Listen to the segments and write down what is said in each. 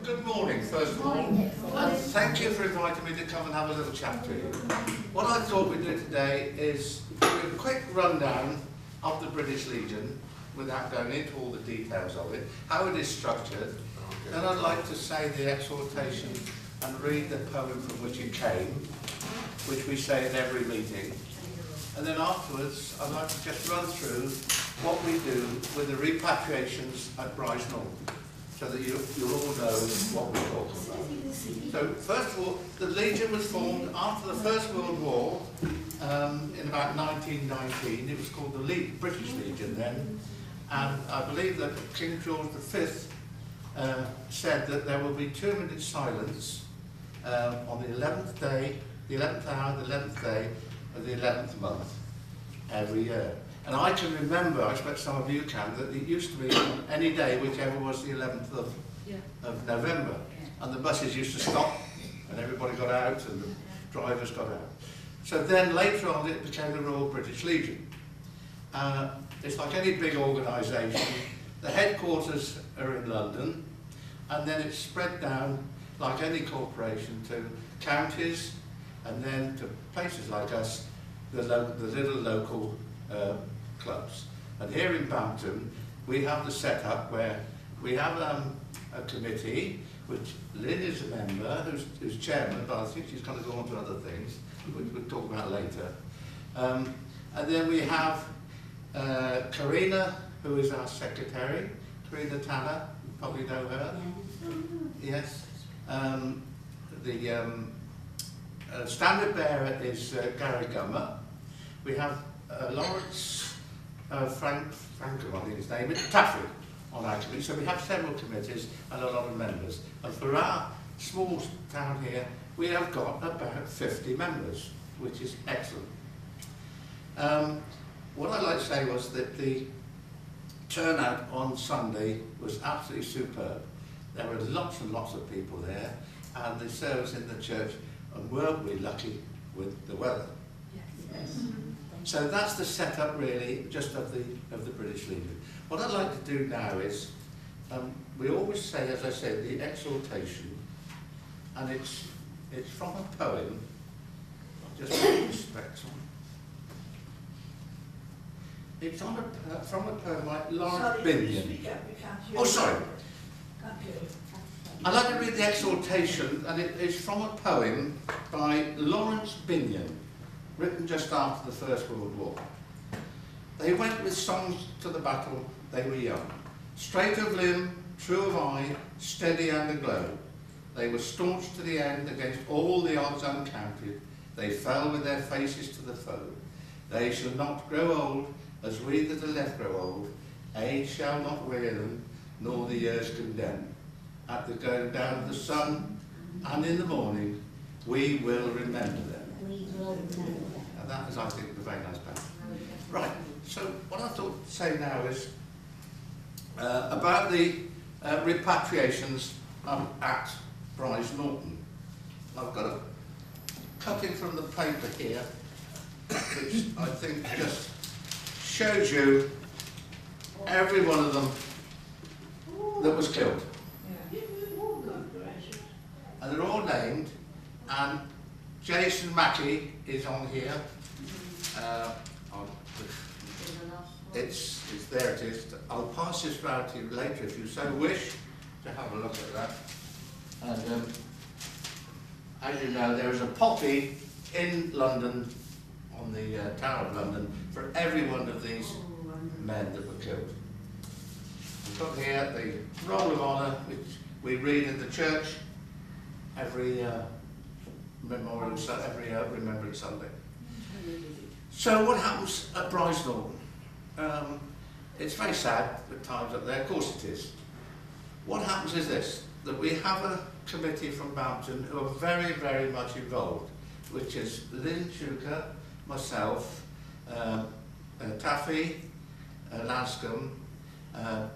Good morning, first of all, and thank you for inviting me to come and have a little chat to you. What I thought we'd do today is do a quick rundown of the British Legion without going into all the details of it, how it is structured. Then I'd like to say the exhortation and read the poem from which it came, which we say at every meeting. And then afterwards, I'd like to just run through what we do with the repatriations at Bryce-Norton, so that you'll all know what we're talking about. So, first of all, the Legion was formed after the First World War in about 1919. It was called the British Legion then, and I believe that King George V said that there will be 2 minutes silence on the 11th day, the 11th hour, the 11th day of the 11th month every year. And I can remember, I expect some of you can, that it used to be any day, whichever was the 11th of November. And the buses used to stop, and everybody got out, and the drivers got out. So then later on it became the Royal British Legion. It's like any big organisation. The headquarters are in London, and then it's spread down, like any corporation, to counties, and then to places like us, the little local clubs. And here in Bampton, we have the setup where we have a committee, which Lynn is a member, who's chairman, but I think she's going to go on to other things, which we'll talk about later. And then we have Karina, who is our secretary, Karina Tanner, you probably know her. Yes. The standard bearer is Gary Gummer. We have Lawrence Franco, I think his name is, Taffy on our committee. So we have several committees and a lot of members. And for our small town here, we have got about 50 members, which is excellent. What I'd like to say was that the turnout on Sunday was absolutely superb. There were lots and lots of people there, and the service in the church, and weren't we lucky with the weather? Yes. So that's the setup really, just of the British Legion. What I'd like to do now is, we always say, as I said, the exhortation, and it's from a poem. I'll just put the specs on. It's from a poem by Lawrence Binyon. Oh, sorry. I'd like to read the exhortation, and it is from a poem by Lawrence Binyon, written just after the First World War. They went with songs to the battle, they were young. Straight of limb, true of eye, steady and aglow. They were staunch to the end against all the odds uncounted. They fell with their faces to the foe. They shall not grow old, as we that are left grow old. Age shall not wear them, nor the years condemn. At the going down of the sun, and in the morning, we will remember them. And that is, I think, a very nice poem. Right, so what I thought to say now is about the repatriations at Bryce-Norton. I've got a cutting from the paper here, which I think just shows you every one of them that was killed. And they're all named, and Jason Mackey is on here. It's there it is. I'll pass this round to you later if you so wish to have a look at that. And as you know, there is a poppy in London, on the Tower of London, for every one of these men that were killed. We've got here the Roll of Honour, which we read in the church every Remembrance Sunday. So what happens at Bryce-Norton? It's very sad at times up there, of course it is. What happens is this, that we have a committee from Bampton who are very, very much involved, which is Lynn Shuker, myself, Taffy, Lanscombe,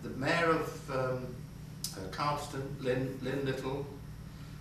the Mayor of Carlston, Lynn Little,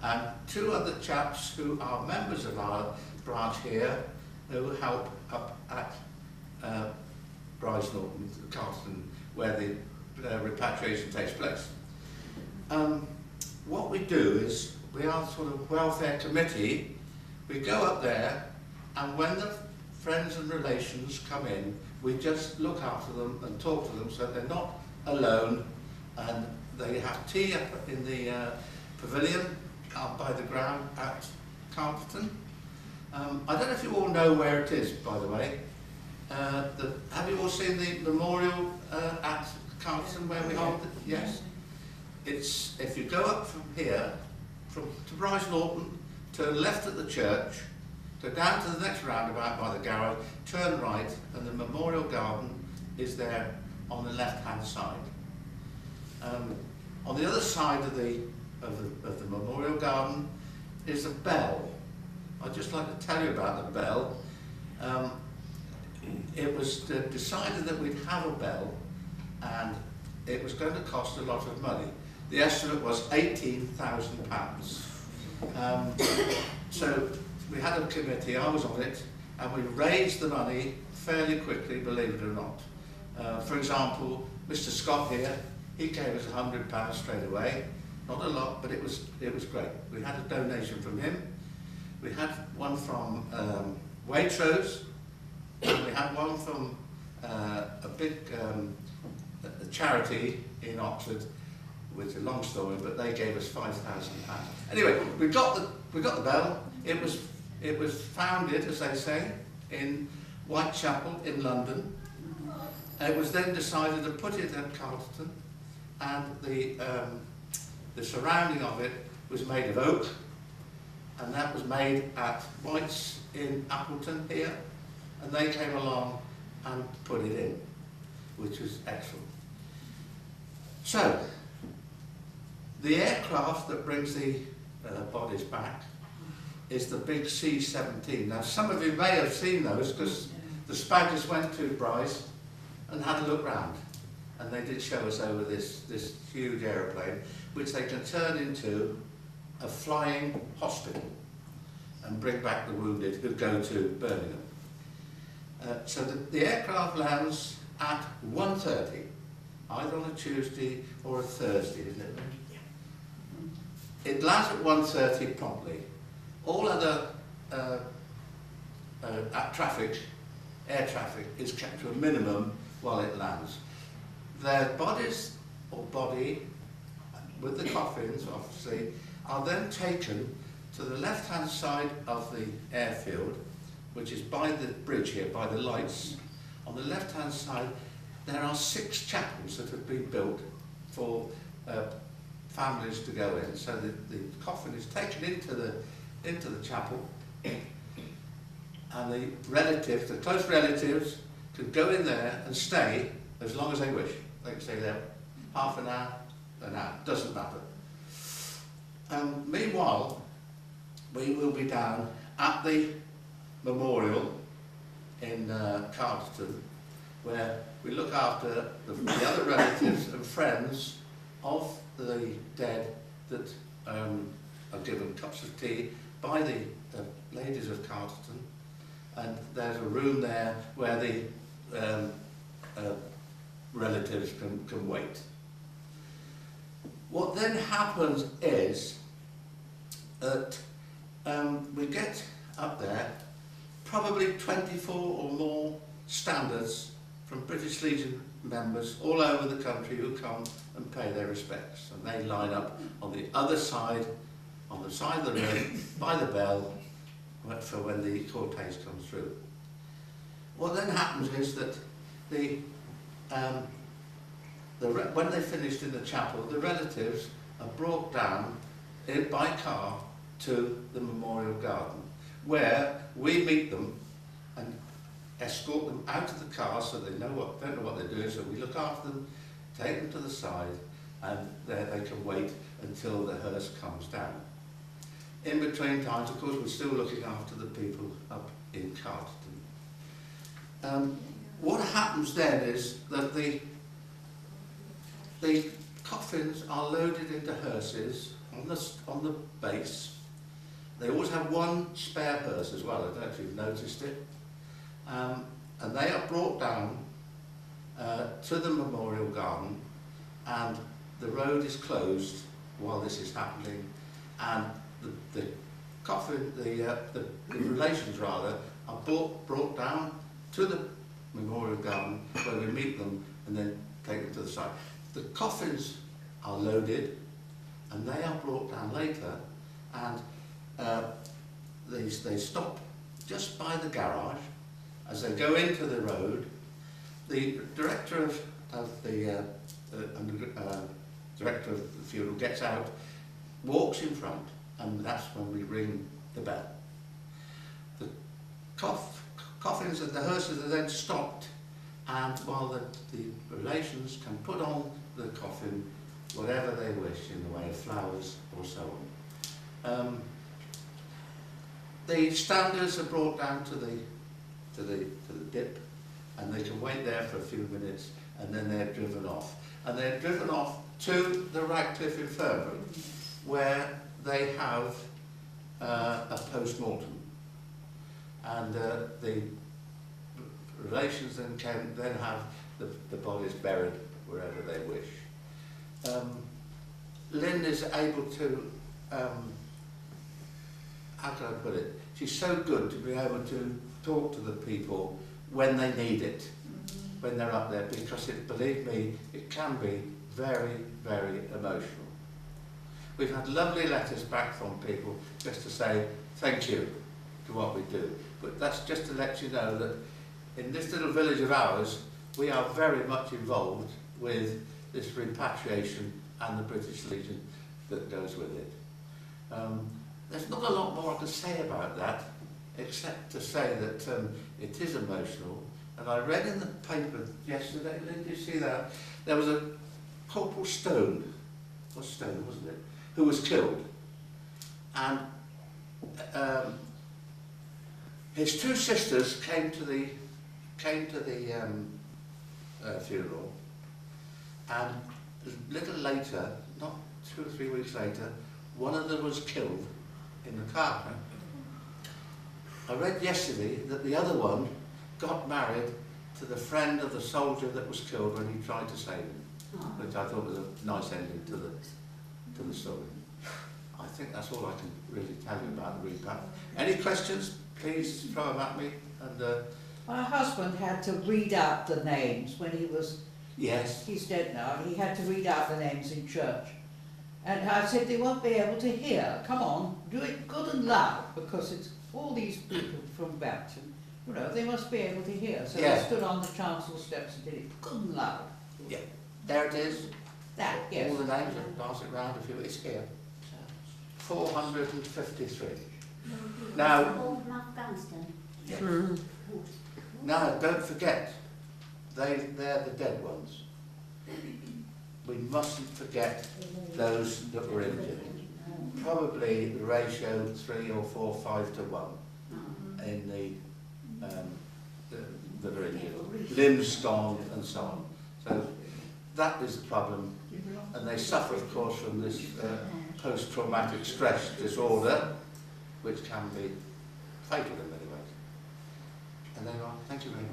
and 2 other chaps who are members of our branch here who help up at Bryce-Norton, Carlston, where the repatriation takes place. what we do is, we are sort of welfare committee, we go up there, and when the friends and relations come in, we just look after them and talk to them so they're not alone, and they have tea up in the pavilion out by the ground at Carterton. I don't know if you all know where it is, by the way. Have you all seen the memorial at Carterton where we hold it? Yes. It's, if you go up from here, to Bryce Norton, turn left at the church, go down to the next roundabout by the garage, turn right, and the memorial garden is there on the left-hand side. On the other side of the memorial garden is a bell. I'd just like to tell you about the bell. It was decided that we'd have a bell, and it was going to cost a lot of money. The estimate was £18,000. So we had a committee, I was on it, and we raised the money fairly quickly, believe it or not. For example, Mr. Scott here, he gave us £100 straight away. Not a lot, but it was great. We had a donation from him. We had one from Waitrose, and we had one from a big a charity in Oxford, which is a long story, but they gave us £5,000. Anyway, we got the bell. It was founded, as they say, in Whitechapel in London. It was then decided to put it at Carterton, and the surrounding of it was made of oak, and that was made at White's in Appleton here, and they came along and put it in, which was excellent. So, the aircraft that brings the bodies back is the big C-17. Now, some of you may have seen those, because the Spaggers went to Bryce and had a look round, and they did show us over this huge aeroplane, which they can turn into a flying hospital and bring back the wounded who go to Birmingham. So the aircraft lands at 1:30, either on a Tuesday or a Thursday, isn't it? Yeah. It lands at 1:30 promptly. All other air traffic is kept to a minimum while it lands. Their bodies, or body, with the coffins, obviously, are then taken to the left-hand side of the airfield, which is by the bridge here, by the lights. On the left-hand side, there are 6 chapels that have been built for families to go in. So the coffin is taken into the chapel, and the relatives, the close relatives, can go in there and stay as long as they wish. They can stay there half an hour, doesn't matter. Meanwhile, we will be down at the memorial in Carterton, where we look after the other relatives and friends of the dead that are given cups of tea by the ladies of Carterton, and there's a room there where the relatives can wait. What then happens is that we get up there probably 24 or more standards from British Legion members all over the country who come and pay their respects, and they line up on the other side, on the side of the road by the bell for when the cortege comes through. What then happens is that when they finished in the chapel, the relatives are brought down by car to the memorial garden, where we meet them and escort them out of the car so they don't know what they're doing, so we look after them, take them to the side, and there they can wait until the hearse comes down. In between times, of course, we're still looking after the people up in Carterton. What happens then is that the coffins are loaded into hearses on the base. They always have one spare hearse as well, I don't know if you've noticed it. And they are brought down to the memorial garden, and the road is closed while this is happening, and the coffin, the relations rather, are brought down to the memorial garden where we meet them and then take them to the site. The coffins are loaded and they are brought down later, and they stop just by the garage. As they go into the road, the director of the director of the funeral gets out, walks in front, and that's when we ring the bell. The coffins and the hearses are then stopped, and while the relations can put on the coffin whatever they wish in the way of flowers or so on. The standards are brought down to the dip, and they can wait there for a few minutes, and then they're driven off. And they're driven off to the Radcliffe Infirmary, where they have a post-mortem. And the relations then can then have the bodies buried wherever they wish. Lynn is able to, how can I put it? She's so good to be able to talk to the people when they need it, when they're up there, because believe me, it can be very, very emotional. We've had lovely letters back from people just to say thank you to what we do, but that's just to let you know that in this little village of ours, we are very much involved with this repatriation and the British Legion that goes with it. There's not a lot more I can say about that, except to say that it is emotional. And I read in the paper yesterday, Lynn, did you see that? There was a Corporal Stone, wasn't it, who was killed. And his two sisters came to the funeral, and a little later, not 2 or 3 weeks later, one of them was killed in the car. I read yesterday that the other one got married to the friend of the soldier that was killed when he tried to save him, which I thought was a nice ending to the story. I think that's all I can really tell you about the repat. Any questions? Please throw them at me. And my husband had to read out the names when he was. Yes. He's dead now. He had to read out the names in church, and I said they won't be able to hear. Come on, do it good and loud, because it's all these people from Bampton. You know, they must be able to hear. So Yeah. they stood on the chancel steps and did it good and loud. Yeah. There it is. That, yes. All the names, and pass it round if you wish. Here. 453. Now, now don't forget, they're the dead ones. We mustn't forget those that were injured. Probably the ratio 3 or 4, 5 to 1 in that are injured. Limbs gone and so on. So that is the problem, and they suffer, of course, from this post-traumatic stress disorder, which can be fatal in many ways. And there you are. Thank you very much.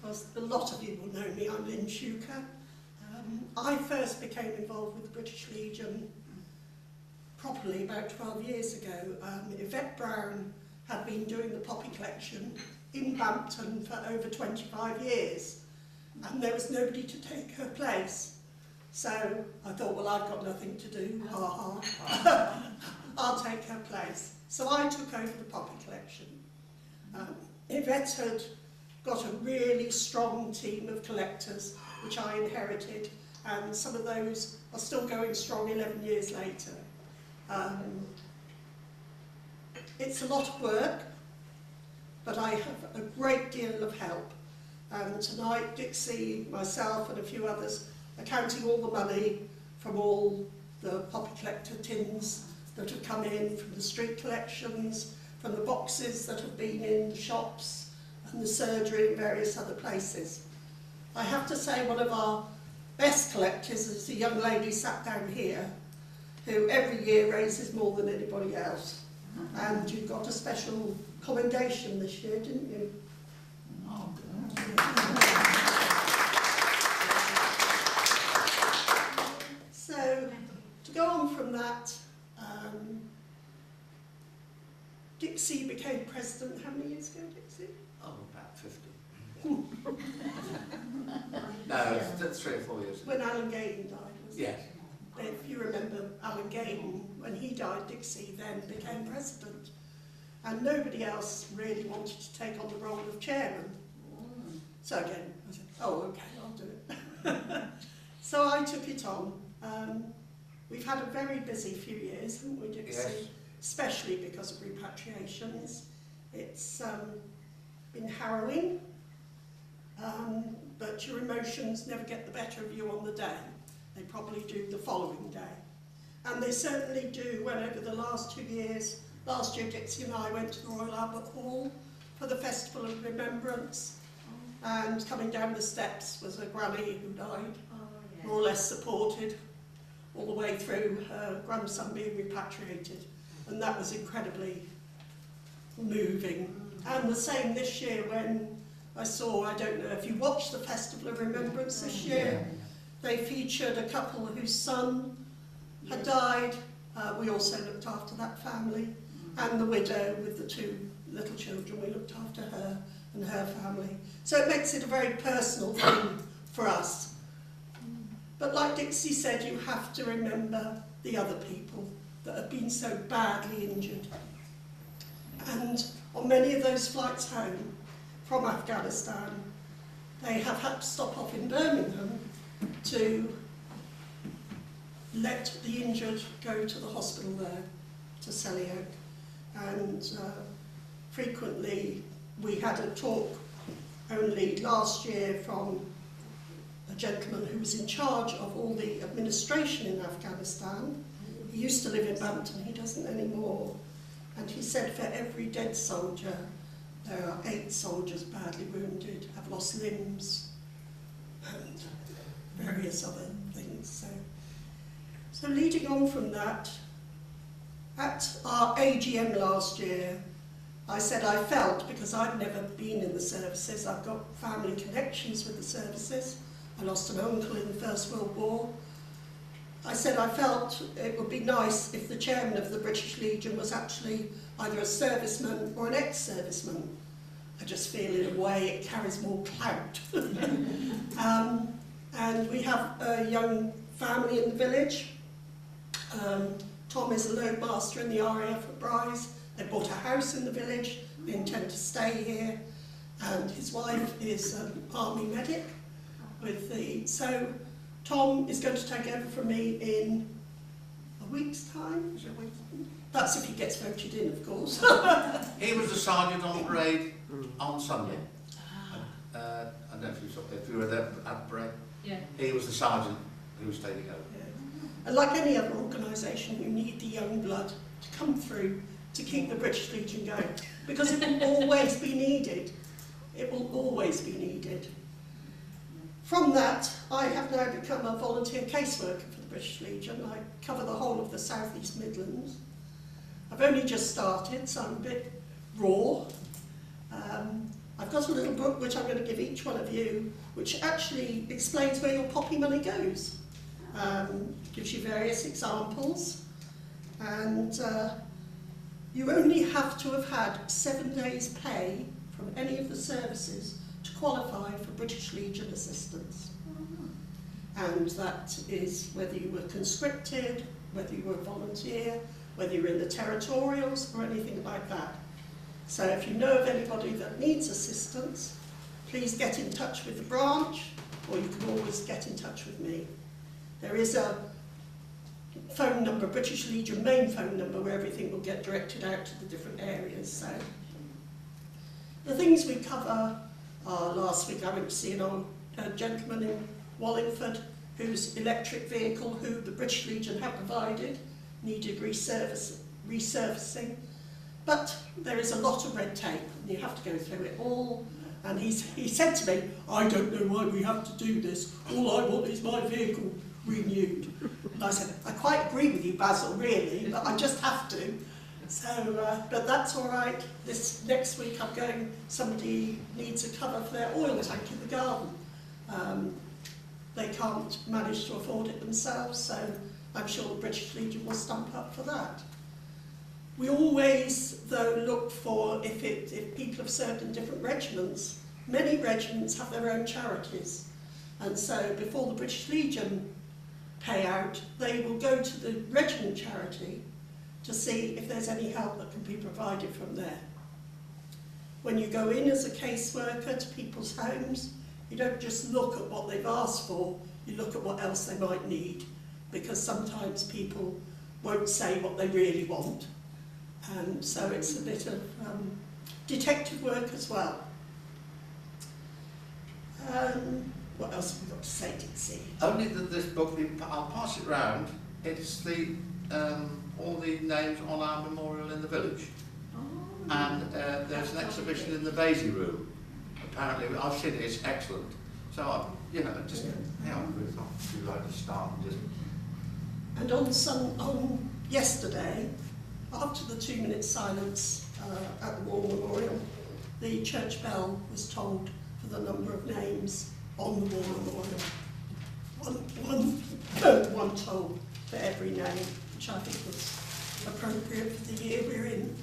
Well, a lot of you will know me. I'm Lynn Shuker. I first became involved with the British Legion properly about 12 years ago. Yvette Brown had been doing the poppy collection in Bampton for over 25 years, and there was nobody to take her place. So I thought, well, I've got nothing to do, ha ha, I'll take her place. So I took over the poppy collection. Yvette had got a really strong team of collectors, which I inherited, and some of those are still going strong 11 years later. It's a lot of work, but I have a great deal of help. And tonight, Dixie, myself and a few others are counting all the money from all the poppy collector tins that have come in, from the street collections, from the boxes that have been in the shops and the surgery and various other places. I have to say one of our best collectors is a young lady sat down here who every year raises more than anybody else. And you got a special commendation this year, didn't you? Oh, from that, Dixie became president. How many years ago, Dixie? Oh, about 50. No, it's 3 or 4 years ago. When Alan Gayton died, was Yes. it? If you remember Alan Gayton, when he died, Dixie then became president. And nobody else really wanted to take on the role of chairman. So again, I said, oh, okay, I'll do it. So I took it on. We've had a very busy few years, haven't we, Dixie? Yes. Especially because of repatriations. It's been harrowing, but your emotions never get the better of you on the day. They probably do the following day. And they certainly do when over the last 2 years, last year Dixie and I went to the Royal Albert Hall for the Festival of Remembrance, and coming down the steps was a granny who died, more or less supported all the way through, her grandson being repatriated, and that was incredibly moving. And the same this year when I saw, I don't know if you watched the Festival of Remembrance this year, they featured a couple whose son had died. We also looked after that family, and the widow with the 2 little children, we looked after her and her family. So it makes it a very personal thing for us. But like Dixie said, you have to remember the other people that have been so badly injured. And on many of those flights home from Afghanistan, they have had to stop off in Birmingham to let the injured go to the hospital there, to Selly Oak. And frequently we had a talk only last year from a gentleman who was in charge of all the administration in Afghanistan. He used to live in Bampton, he doesn't anymore. And he said for every dead soldier, there are 8 soldiers badly wounded, have lost limbs, and various other things. So leading on from that, at our AGM last year, I said I felt, because I'd never been in the services, I've got family connections with the services, I lost an uncle in the First World War. I said I felt it would be nice if the chairman of the British Legion was actually either a serviceman or an ex-serviceman. I just feel in a way it carries more clout. And we have a young family in the village. Tom is a loadmaster in the RAF at Bryce. They bought a house in the village. They intend to stay here. And his wife is an army medic. So Tom is going to take over from me in a week's time. That's if he gets voted in, of course. He was the sergeant on parade on Sunday. I don't know if you were there at parade. Yeah. He was the sergeant who was taking over. Yeah. And like any other organisation, you need the young blood to come through to keep the British Legion going, because it will always be needed. It will always be needed. From that, I have now become a volunteer caseworker for the British Legion. I cover the whole of the South East Midlands. I've only just started, so I'm a bit raw. I've got a little book which I'm going to give each one of you, which actually explains where your poppy money goes. Gives you various examples. And you only have to have had 7 days' pay from any of the services to qualify for British Legion assistance. And that is whether you were conscripted, whether you were a volunteer, whether you were in the territorials or anything like that. So if you know of anybody that needs assistance, please get in touch with the branch, or you can always get in touch with me. There is a phone number, British Legion main phone number, where everything will get directed out to the different areas. So the things we cover are, last week I went to see an old gentleman in Wallingford whose electric vehicle, who the British Legion had provided, needed resurfacing. But there is a lot of red tape, and you have to go through it all. And he said to me, I don't know why we have to do this. All I want is my vehicle renewed. And I said, I quite agree with you, Basil, really, but I just have to. So, but that's all right. This next week I'm going, somebody needs a cover for their oil tank in the garden. They can't manage to afford it themselves, so I'm sure the British Legion will stump up for that. We always, though, look for if people have served in different regiments. Many regiments have their own charities, and so before the British Legion pay out, they will go to the regiment charity to see if there's any help that can be provided from there. When you go in as a caseworker to people's homes, you don't just look at what they've asked for, you look at what else they might need, because sometimes people won't say what they really want. And so it's a bit of detective work as well. What else have we got to say, Dixie? Only that this book, I'll pass it round, it's the all the names on our memorial in the village. And there's an exhibition in the Basie room. Apparently, I've seen it, it's excellent. So, you know, just, hang on, if you'd like to start and just... And on yesterday, after the 2-minute silence at the War Memorial, the church bell was tolled for the number of names on the War Memorial. One toll for every name, which I think was appropriate for the year we're in.